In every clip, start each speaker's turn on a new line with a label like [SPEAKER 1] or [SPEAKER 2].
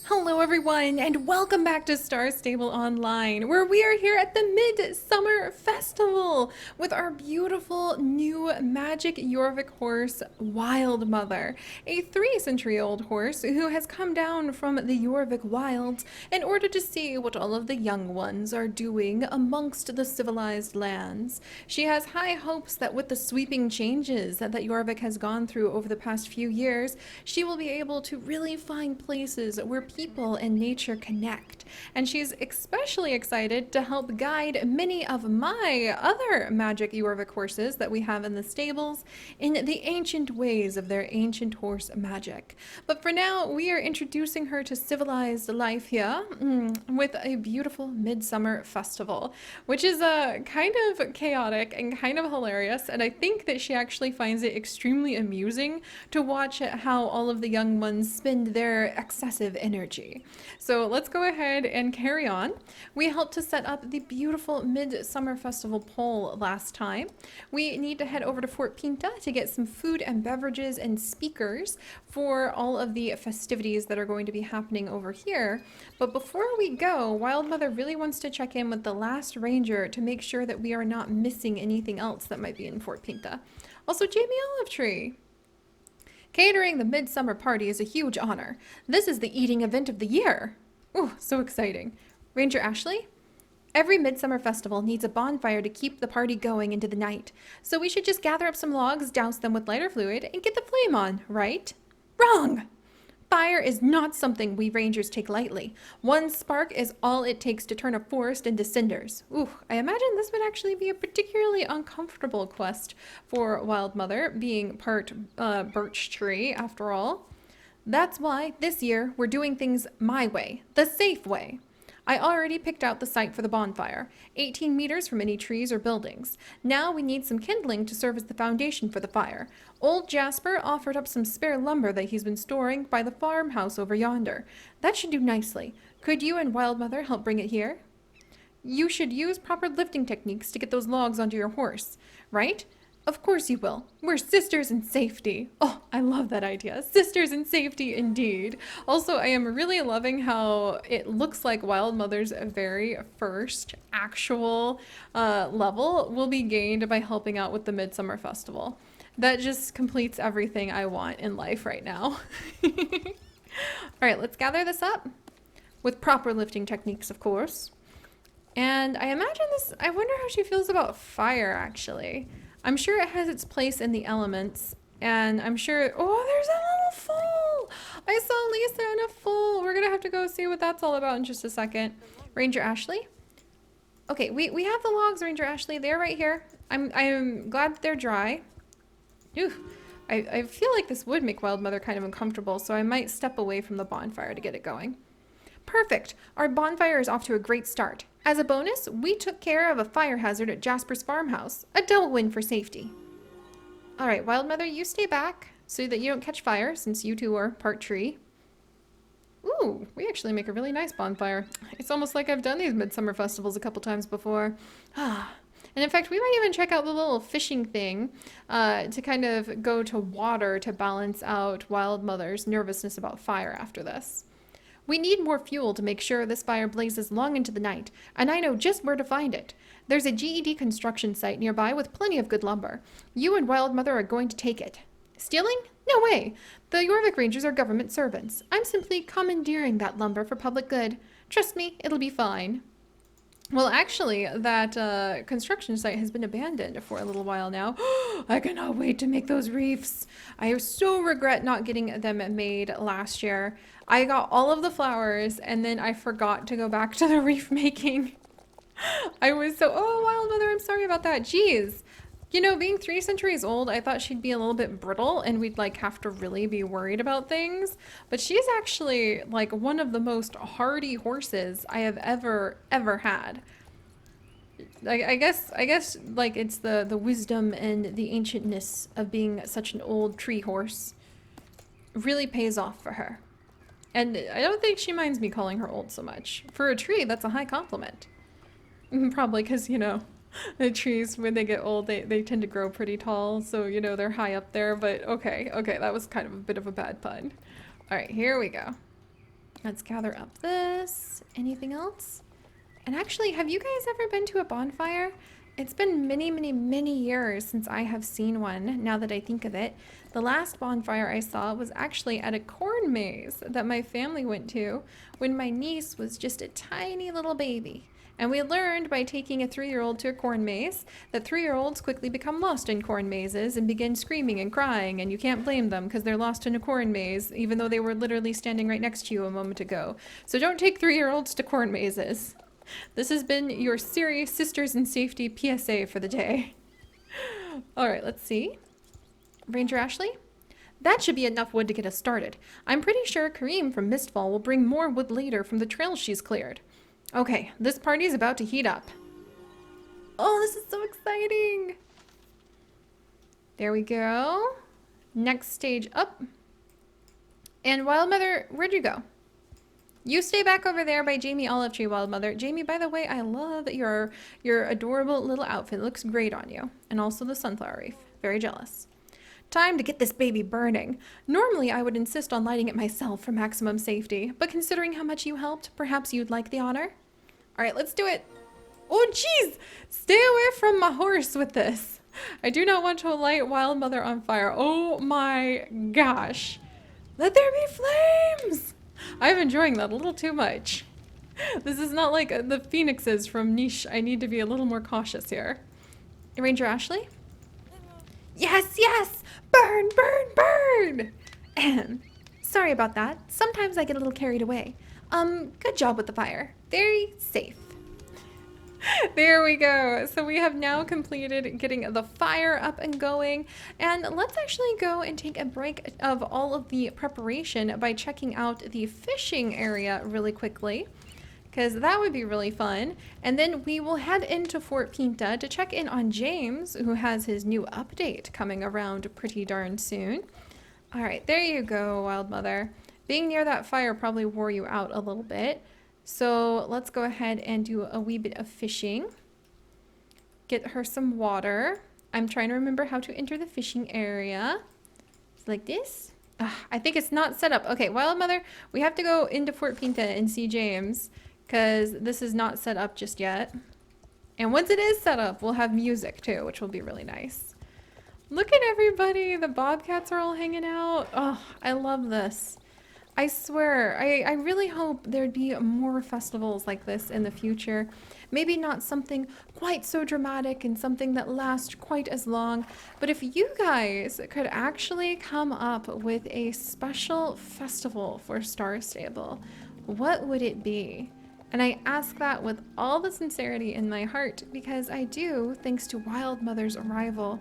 [SPEAKER 1] Hello everyone and welcome back to Star Stable Online, where we are here at the Midsummer Festival with our beautiful new magic Jorvik horse, Wild Mother, a 3-century-old horse who has come down from the Jorvik wilds in order to see what all of the young ones are doing amongst the civilized lands. She has high hopes that with the sweeping changes that Jorvik has gone through over the past few years, she will be able to really find places where people and nature connect. And she's especially excited to help guide many of my other magic Jorvik horses that we have in the stables in the ancient ways of their ancient horse magic. But for now, we are introducing her to civilized life here with a beautiful midsummer festival, which is kind of chaotic and kind of hilarious. And I think that she actually finds it extremely amusing to watch how all of the young ones spend their excessive energy. So let's go ahead and carry on. We helped to set up the beautiful Midsummer Festival pole last time. We need to head over to Fort Pinta to get some food and beverages and speakers for all of the festivities that are going to be happening over here. But before we go, Wild Mother really wants to check in with the last ranger to make sure that we are not missing anything else that might be in Fort Pinta. Also, Jamie Olive Tree. Catering the midsummer party is a huge honor. This is the eating event of the year. Ooh, so exciting. Ranger Ashley? Every midsummer festival needs a bonfire to keep the party going into the night. So we should just gather up some logs, douse them with lighter fluid, and get the flame on, right? Wrong! Fire is not something we rangers take lightly. One spark is all it takes to turn a forest into cinders. Ooh, I imagine this would actually be a particularly uncomfortable quest for Wild Mother, being part birch tree after all. That's why this year we're doing things my way, the safe way. I already picked out the site for the bonfire, 18 meters from any trees or buildings. Now we need some kindling to serve as the foundation for the fire. Old Jasper offered up some spare lumber that he's been storing by the farmhouse over yonder. That should do nicely. Could you and Wild Mother help bring it here? You should use proper lifting techniques to get those logs onto your horse, right? Of course you will. We're sisters in safety. Oh, I love that idea. Sisters in safety indeed. Also, I am really loving how it looks like Wild Mother's very first actual level will be gained by helping out with the Midsummer Festival. That just completes everything I want in life right now. All right, let's gather this up with proper lifting techniques, of course. And I imagine this, I wonder how she feels about fire actually. I'm sure it has its place in the elements, and I'm sure, oh, there's a little foal. I saw Lisa in a foal. We're gonna have to go see what that's all about in just a second. Ranger Ashley? Okay, we have the logs, Ranger Ashley. They're right here. I'm glad that they're dry. Ooh, I feel like this would make Wild Mother kind of uncomfortable, so I might step away from the bonfire to get it going. Perfect. Our bonfire is off to a great start. As a bonus, we took care of a fire hazard at Jasper's farmhouse. A double win for safety. All right, Wild Mother, you stay back so that you don't catch fire since you two are part tree. Ooh, we actually make a really nice bonfire. It's almost like I've done these midsummer festivals a couple times before. Ah. And in fact, we might even check out the little fishing thing to kind of go to water to balance out Wild Mother's nervousness about fire after this. We need more fuel to make sure this fire blazes long into the night, and I know just where to find it. There's a GED construction site nearby with plenty of good lumber. You and Wild Mother are going to take it. Stealing? No way. The Jorvik Rangers are government servants. I'm simply commandeering that lumber for public good. Trust me, it'll be fine. Well, actually, that construction site has been abandoned for a little while now. I cannot wait to make those reefs. I so regret not getting them made last year. I got all of the flowers and then I forgot to go back to the reef making. I was so, oh, Wild Mother, I'm sorry about that. Jeez. You know, being 3 centuries old, I thought she'd be a little bit brittle and we'd like have to really be worried about things. But she's actually like one of the most hardy horses I have ever had. I guess like it's the wisdom and the ancientness of being such an old tree horse really pays off for her. And I don't think she minds me calling her old so much. For a tree, that's a high compliment. Probably because, you know, the trees, when they get old, they tend to grow pretty tall. So, you know, they're high up there. But okay, that was kind of a bit of a bad pun. All right, here we go. Let's gather up this. Anything else? And actually, have you guys ever been to a bonfire? It's been many, many, many years since I have seen one, now that I think of it. The last bonfire I saw was actually at a corn maze that my family went to when my niece was just a tiny little baby. And we learned by taking a 3-year-old to a corn maze that 3-year-olds quickly become lost in corn mazes and begin screaming and crying, and you can't blame them because they're lost in a corn maze, even though they were literally standing right next to you a moment ago. So don't take 3-year-olds to corn mazes. This has been your Seri Sisters in Safety PSA for the day. All right, let's see. Ranger Ashley? That should be enough wood to get us started. I'm pretty sure Kareem from Mistfall will bring more wood later from the trails she's cleared. Okay, this party's about to heat up. Oh, this is so exciting. There we go. Next stage up. And Wildmother, where'd you go? You stay back over there by Jamie Olive Tree, Wildmother. Jamie, by the way, I love your adorable little outfit. It looks great on you. And also the sunflower wreath. Very jealous. Time to get this baby burning. Normally, I would insist on lighting it myself for maximum safety, but considering how much you helped, perhaps you'd like the honor? All right, let's do it. Oh, jeez! Stay away from my horse with this. I do not want to light Wildmother on fire. Oh my gosh. Let there be flames! I'm enjoying that a little too much. This is not like the phoenixes from Niche. I need to be a little more cautious here. Ranger Ashley? Yes, yes! Burn, burn, burn! Ahem. Sorry about that. Sometimes I get a little carried away. Good job with the fire. Very safe. There we go. So we have now completed getting the fire up and going. And let's actually go and take a break of all of the preparation by checking out the fishing area really quickly, because that would be really fun. And then we will head into Fort Pinta to check in on James, who has his new update coming around pretty darn soon. All right, there you go, Wildmother. Being near that fire probably wore you out a little bit. So let's go ahead and do a wee bit of fishing. Get her some water. I'm trying to remember how to enter the fishing area. It's like this. I think it's not set up. Okay, Wildmother, we have to go into Fort Pinta and see James, because this is not set up just yet. And once it is set up, we'll have music too, which will be really nice. Look at everybody. The bobcats are all hanging out. Oh, I love this. I swear, I really hope there'd be more festivals like this in the future. Maybe not something quite so dramatic and something that lasts quite as long, but if you guys could actually come up with a special festival for Star Stable, what would it be? And I ask that with all the sincerity in my heart, because I do, thanks to Wildmother's arrival,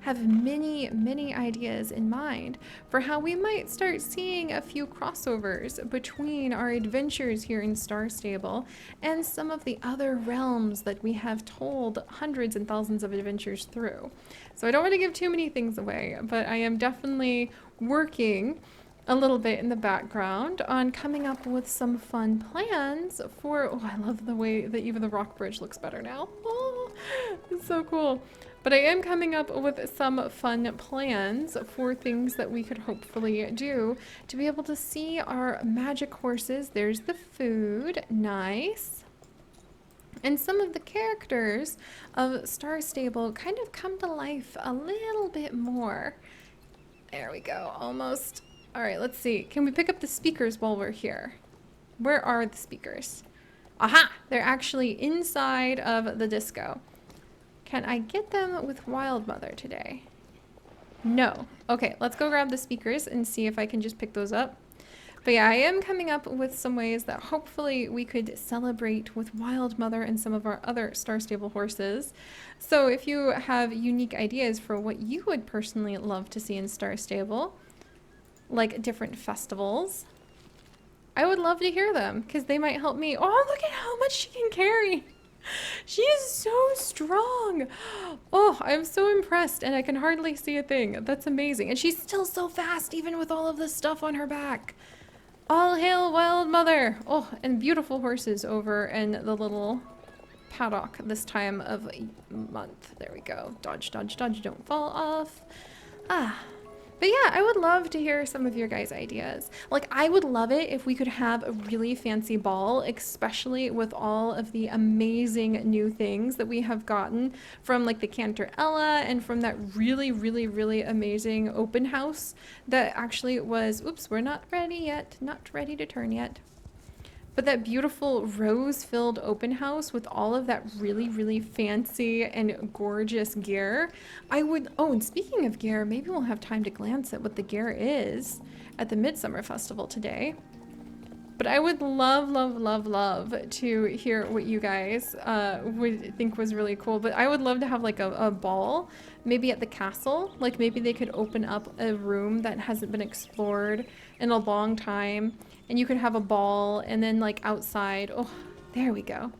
[SPEAKER 1] have many, many ideas in mind for how we might start seeing a few crossovers between our adventures here in Star Stable and some of the other realms that we have told hundreds and thousands of adventures through. So I don't want to give too many things away, but I am definitely working a little bit in the background on coming up with some fun plans for, oh, I love the way that even the rock bridge looks better now. Oh, it's so cool. But I am coming up with some fun plans for things that we could hopefully do to be able to see our magic horses. There's the food, nice. And some of the characters of Star Stable kind of come to life a little bit more. There we go, almost. All right, let's see. Can we pick up the speakers while we're here? Where are the speakers? Aha! They're actually inside of the disco. Can I get them with Wildmother today? No. Okay, let's go grab the speakers and see if I can just pick those up. But yeah, I am coming up with some ways that hopefully we could celebrate with Wildmother and some of our other Star Stable horses. So if you have unique ideas for what you would personally love to see in Star Stable, like different festivals, I would love to hear them, because they might help me. Oh, look at how much she can carry. She is so strong. Oh, I'm so impressed, and I can hardly see a thing. That's amazing. And she's still so fast, even with all of this stuff on her back. All hail Wildmother. Oh, and beautiful horses over in the little paddock this time of month. There we go. Dodge, dodge, dodge. Don't fall off. Ah. But yeah, I would love to hear some of your guys' ideas. Like, I would love it if we could have a really fancy ball, especially with all of the amazing new things that we have gotten from like the Cantorella and from that really, really, really amazing open house that actually was, oops, we're not ready yet, not ready to turn yet. But that beautiful rose-filled open house with all of that really, really fancy and gorgeous gear. I would, oh, and speaking of gear, maybe we'll have time to glance at what the gear is at the Midsummer Festival today. But I would love, love, love, love to hear what you guys would think was really cool. But I would love to have like a ball, maybe at the castle. Like maybe they could open up a room that hasn't been explored in a long time. And you could have a ball, and then like outside, oh, there we go.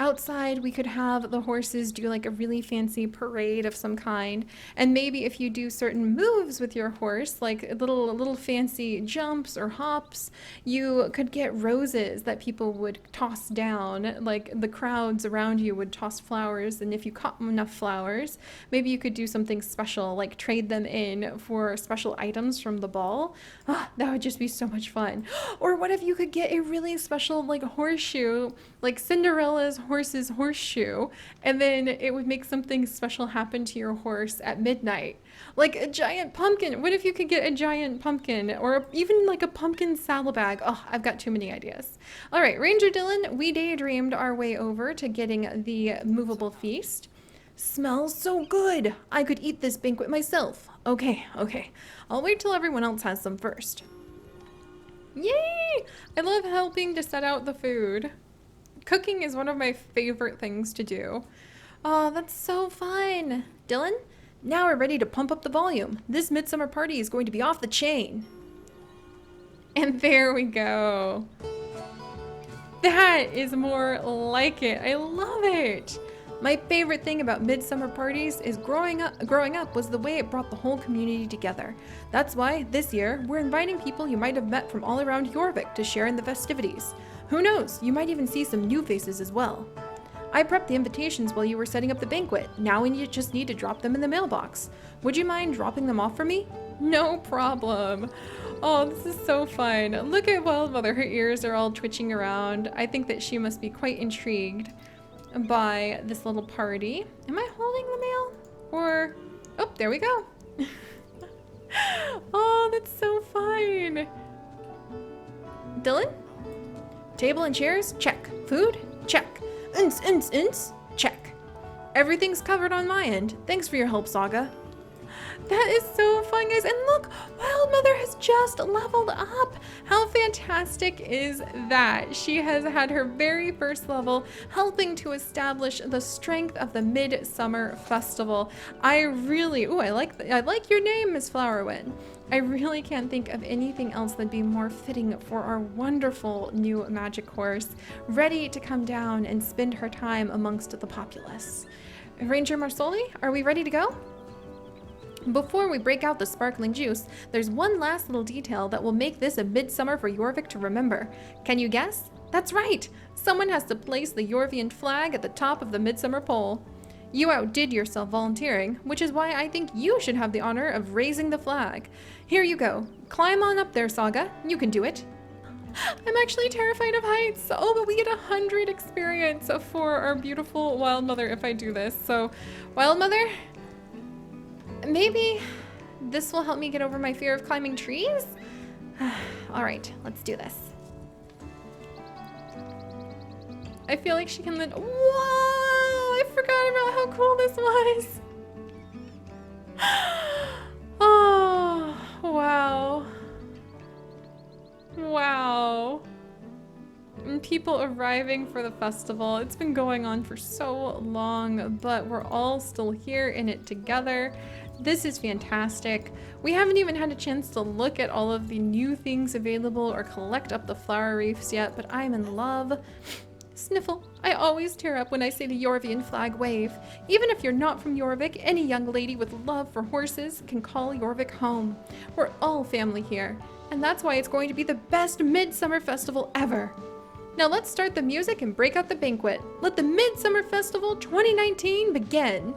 [SPEAKER 1] Outside, we could have the horses do like a really fancy parade of some kind. And maybe if you do certain moves with your horse, like little fancy jumps or hops, you could get roses that people would toss down. Like the crowds around you would toss flowers. And if you caught enough flowers, maybe you could do something special, like trade them in for special items from the ball. Ah, that would just be so much fun. Or what if you could get a really special like horseshoe, like Cinderella's horse's horseshoe, and then it would make something special happen to your horse at midnight. Like a giant pumpkin. What if you could get a giant pumpkin, or even like a pumpkin saddlebag? Oh, I've got too many ideas. All right, Ranger Dylan, we daydreamed our way over to getting the movable feast. Smells so good. I could eat this banquet myself. Okay. I'll wait till everyone else has some first. Yay! I love helping to set out the food. Cooking is one of my favorite things to do. Oh, that's so fun. Dylan, now we're ready to pump up the volume. This midsummer party is going to be off the chain. And there we go. That is more like it. I love it. My favorite thing about midsummer parties is growing up was the way it brought the whole community together. That's why this year we're inviting people you might have met from all around Jorvik to share in the festivities. Who knows, you might even see some new faces as well. I prepped the invitations while you were setting up the banquet. Now we just need to drop them in the mailbox. Would you mind dropping them off for me? No problem. Oh, this is so fun. Look at Wildmother, her ears are all twitching around. I think that she must be quite intrigued by this little party. Am I holding the mail? Or, oh, there we go. Oh, that's so fun. Dylan? Table and chairs? Check. Food? Check. Check. Everything's covered on my end. Thanks for your help, Saga. That is so fun, guys. And look, Wildmother has just leveled up. How fantastic is that? She has had her very first level, helping to establish the strength of the Midsummer Festival. I like your name, Miss Flowerwin. I really can't think of anything else that'd be more fitting for our wonderful new magic horse, ready to come down and spend her time amongst the populace. Ranger Marsoli, are we ready to go? Before we break out the sparkling juice, there's one last little detail that will make this a midsummer for Jorvik to remember. Can you guess? That's right! Someone has to place the Jorvian flag at the top of the midsummer pole. You outdid yourself volunteering, which is why I think you should have the honor of raising the flag. Here you go. Climb on up there, Saga. You can do it. I'm actually terrified of heights. Oh, but we get 100 experience for our beautiful Wildmother if I do this. So, Wildmother, maybe this will help me get over my fear of climbing trees? All right, let's do this. I feel like she can Whoa! I forgot about how cool this was. Oh, wow. Wow. And people arriving for the festival. It's been going on for so long, but we're all still here in it together. This is fantastic. We haven't even had a chance to look at all of the new things available or collect up the flower wreaths yet, but I'm in love. Sniffle. I always tear up when I see the Jorvian flag wave. Even if you're not from Jorvik, any young lady with love for horses can call Jorvik home. We're all family here, and that's why it's going to be the best Midsummer Festival ever. Now let's start the music and break out the banquet. Let the Midsummer Festival 2019 begin.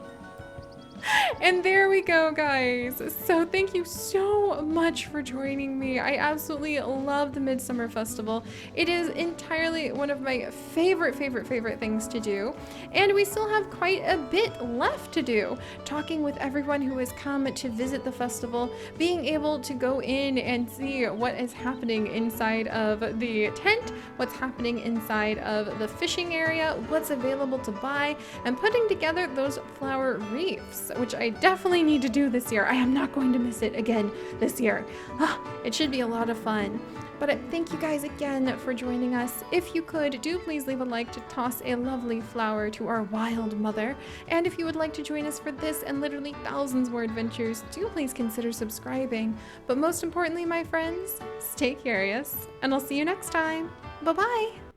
[SPEAKER 1] And there we go, guys. So thank you so much for joining me. I absolutely love the Midsummer Festival. It is entirely one of my favorite things to do. And we still have quite a bit left to do. Talking with everyone who has come to visit the festival, being able to go in and see what is happening inside of the tent, what's happening inside of the fishing area, what's available to buy, and putting together those flower wreaths, which I definitely need to do this year. I am not going to miss it again this year. It should be a lot of fun. But thank you guys again for joining us. If you could, do please leave a like to toss a lovely flower to our wild mother. And if you would like to join us for this and literally thousands more adventures, do please consider subscribing. But most importantly, my friends, stay curious, and I'll see you next time. Bye-bye.